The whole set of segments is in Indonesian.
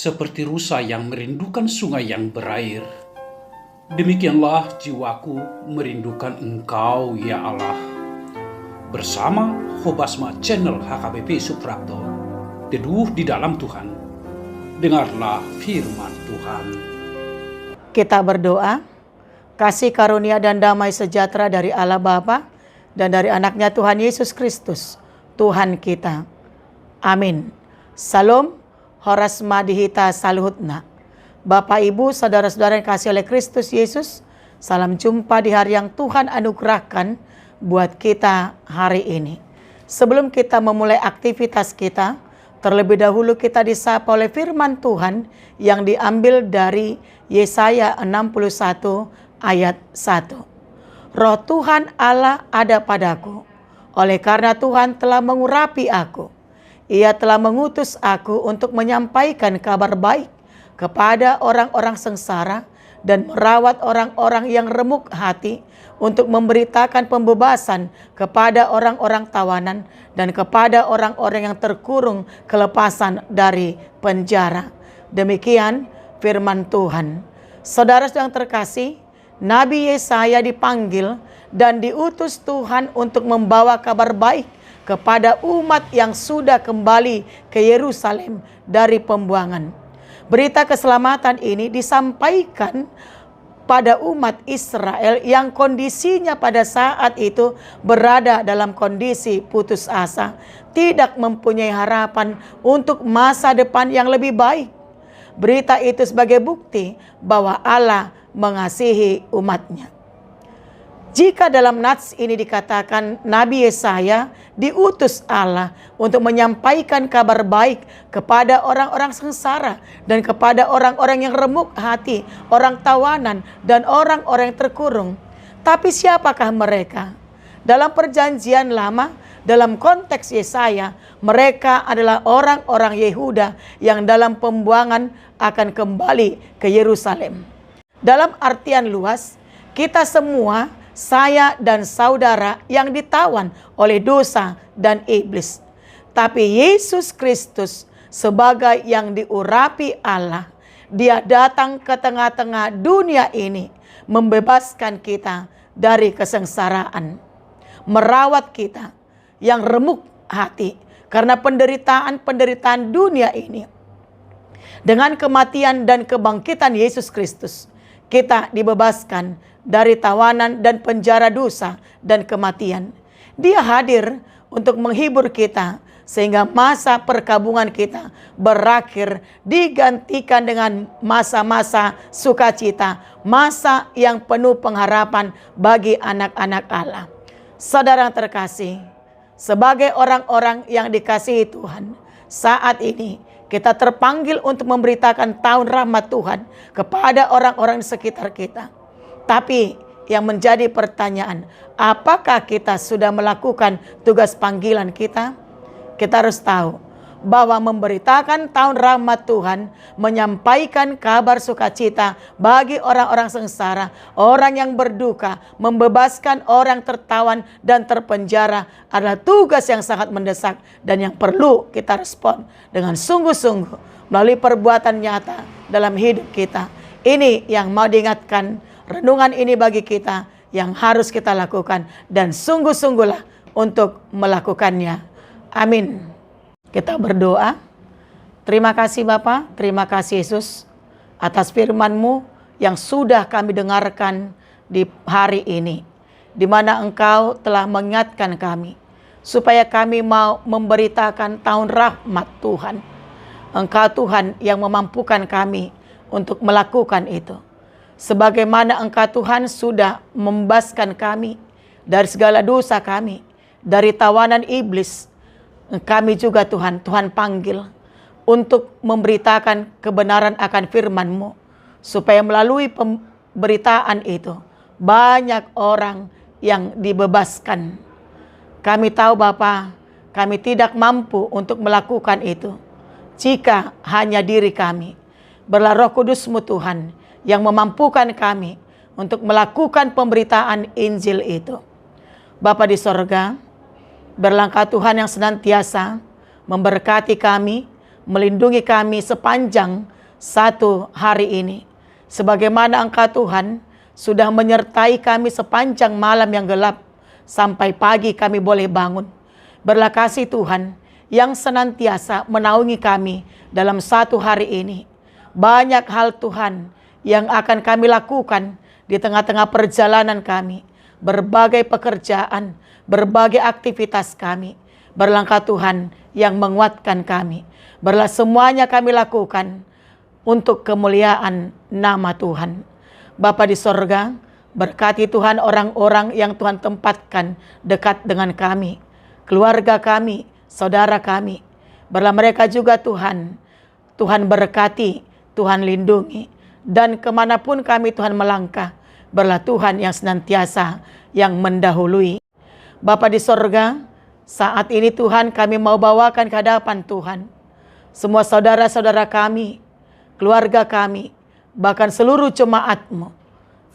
seperti rusa yang merindukan sungai yang berair. Demikianlah jiwaku merindukan Engkau, ya Allah. Bersama Hobasma Channel HKBP Suprapto, teduh di dalam Tuhan. Dengarlah firman Tuhan. Kita berdoa, kasih karunia dan damai sejahtera dari Allah Bapa dan dari anaknya Tuhan Yesus Kristus, Tuhan kita. Amin. Salam, horas madihita saluhutna. Bapak, Ibu, saudara-saudara yang kasih oleh Kristus Yesus, salam jumpa di hari yang Tuhan anugerahkan buat kita hari ini. Sebelum kita memulai aktivitas kita, terlebih dahulu kita disapa oleh firman Tuhan yang diambil dari Yesaya 61 ayat 1. Roh Tuhan Allah ada padaku, oleh karena Tuhan telah mengurapi aku. Ia telah mengutus aku untuk menyampaikan kabar baik kepada orang-orang sengsara dan merawat orang-orang yang remuk hati, untuk memberitakan pembebasan kepada orang-orang tawanan dan kepada orang-orang yang terkurung kelepasan dari penjara. Demikian firman Tuhan. Saudara yang terkasih, Nabi Yesaya dipanggil dan diutus Tuhan untuk membawa kabar baik kepada umat yang sudah kembali ke Yerusalem dari pembuangan. Berita keselamatan ini disampaikan pada umat Israel yang kondisinya pada saat itu berada dalam kondisi putus asa, tidak mempunyai harapan untuk masa depan yang lebih baik. Berita itu sebagai bukti bahwa Allah mengasihi umatnya. Jika dalam nats ini dikatakan Nabi Yesaya diutus Allah untuk menyampaikan kabar baik kepada orang-orang sengsara dan kepada orang-orang yang remuk hati, orang tawanan dan orang-orang yang terkurung. Tapi siapakah mereka? Dalam perjanjian lama, dalam konteks Yesaya, mereka adalah orang-orang Yehuda yang dalam pembuangan akan kembali ke Yerusalem. Dalam artian luas, kita semua, saya dan saudara yang ditawan oleh dosa dan iblis. Tapi Yesus Kristus sebagai yang diurapi Allah, Dia datang ke tengah-tengah dunia ini membebaskan kita dari kesengsaraan, merawat kita yang remuk hati karena penderitaan dunia ini. Dengan kematian dan kebangkitan Yesus Kristus, kita dibebaskan dari tawanan dan penjara dosa dan kematian. Dia hadir untuk menghibur kita sehingga masa perkabungan kita berakhir, digantikan dengan masa-masa sukacita, masa yang penuh pengharapan bagi anak-anak Allah. Saudara yang terkasih, sebagai orang-orang yang dikasihi Tuhan, saat ini kita terpanggil untuk memberitakan tahun rahmat Tuhan kepada orang-orang di sekitar kita. Tapi yang menjadi pertanyaan, apakah kita sudah melakukan tugas panggilan kita? Kita harus tahu bahwa memberitakan tahun rahmat Tuhan, menyampaikan kabar sukacita bagi orang-orang sengsara, orang yang berduka, membebaskan orang tertawan dan terpenjara adalah tugas yang sangat mendesak dan yang perlu kita respon dengan sungguh-sungguh melalui perbuatan nyata dalam hidup kita. Ini yang mau diingatkan. Renungan ini bagi kita yang harus kita lakukan dan sungguh-sungguhlah untuk melakukannya. Amin. Kita berdoa. Terima kasih Bapa, terima kasih Yesus atas firman-Mu yang sudah kami dengarkan di hari ini, di mana Engkau telah mengingatkan kami supaya kami mau memberitakan tahun rahmat Tuhan. Engkau Tuhan yang memampukan kami untuk melakukan itu. Sebagaimana Engkau Tuhan sudah membebaskan kami dari segala dosa kami, dari tawanan iblis, kami juga Tuhan panggil untuk memberitakan kebenaran akan firman-Mu, supaya melalui pemberitaan itu banyak orang yang dibebaskan. Kami tahu Bapa, kami tidak mampu untuk melakukan itu jika hanya diri kami. Berlah Roh Kudus-Mu Tuhan yang memampukan kami untuk melakukan pemberitaan Injil itu. Bapa di sorga, berlangkah Tuhan yang senantiasa memberkati kami, melindungi kami sepanjang satu hari ini. Sebagaimana Engkau Tuhan sudah menyertai kami sepanjang malam yang gelap, sampai pagi kami boleh bangun. Berlah kasih Tuhan yang senantiasa menaungi kami dalam satu hari ini. Banyak hal Tuhan yang akan kami lakukan di tengah-tengah perjalanan kami. Berbagai pekerjaan, berbagai aktivitas kami. Berlangkah Tuhan yang menguatkan kami. Berlah semuanya kami lakukan untuk kemuliaan nama Tuhan. Bapa di sorga, berkati Tuhan orang-orang yang Tuhan tempatkan dekat dengan kami. Keluarga kami, saudara kami. Berlah mereka juga Tuhan. Tuhan berkati, Tuhan lindungi. Dan kemanapun kami Tuhan melangkah, berlah Tuhan yang senantiasa yang mendahului. Bapa di sorga, saat ini Tuhan kami mau bawakan ke hadapan Tuhan semua saudara-saudara kami, keluarga kami, bahkan seluruh jemaat-Mu.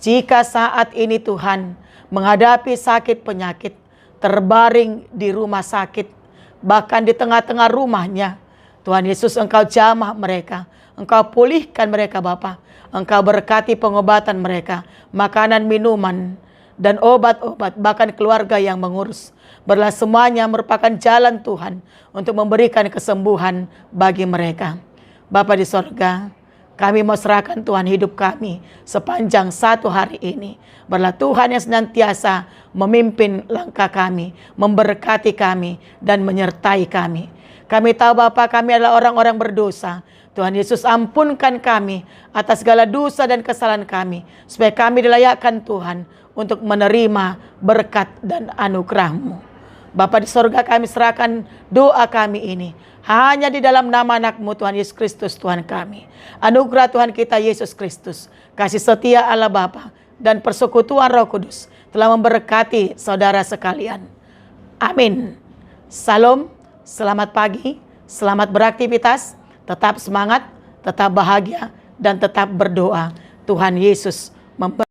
Jika saat ini Tuhan menghadapi sakit penyakit, terbaring di rumah sakit, bahkan di tengah-tengah rumahnya, Tuhan Yesus Engkau jamah mereka, Engkau pulihkan mereka Bapa, Engkau berkati pengobatan mereka, makanan, minuman, dan obat-obat, bahkan keluarga yang mengurus. Berlah semuanya merupakan jalan Tuhan untuk memberikan kesembuhan bagi mereka. Bapa di sorga, kami mau serahkan Tuhan hidup kami sepanjang satu hari ini. Berlah Tuhan yang senantiasa memimpin langkah kami, memberkati kami, dan menyertai kami. Kami tahu Bapa, kami adalah orang-orang berdosa. Tuhan Yesus ampunkan kami atas segala dosa dan kesalahan kami, supaya kami dilayakkan Tuhan untuk menerima berkat dan anugerah-Mu. Bapa di sorga, kami serahkan doa kami ini hanya di dalam nama anak-Mu Tuhan Yesus Kristus Tuhan kami. Anugerah Tuhan kita Yesus Kristus, kasih setia Allah Bapa, dan persekutuan Roh Kudus telah memberkati saudara sekalian. Amin. Salam, selamat pagi, selamat beraktivitas, tetap semangat, tetap bahagia, dan tetap berdoa. Tuhan Yesus memberkati.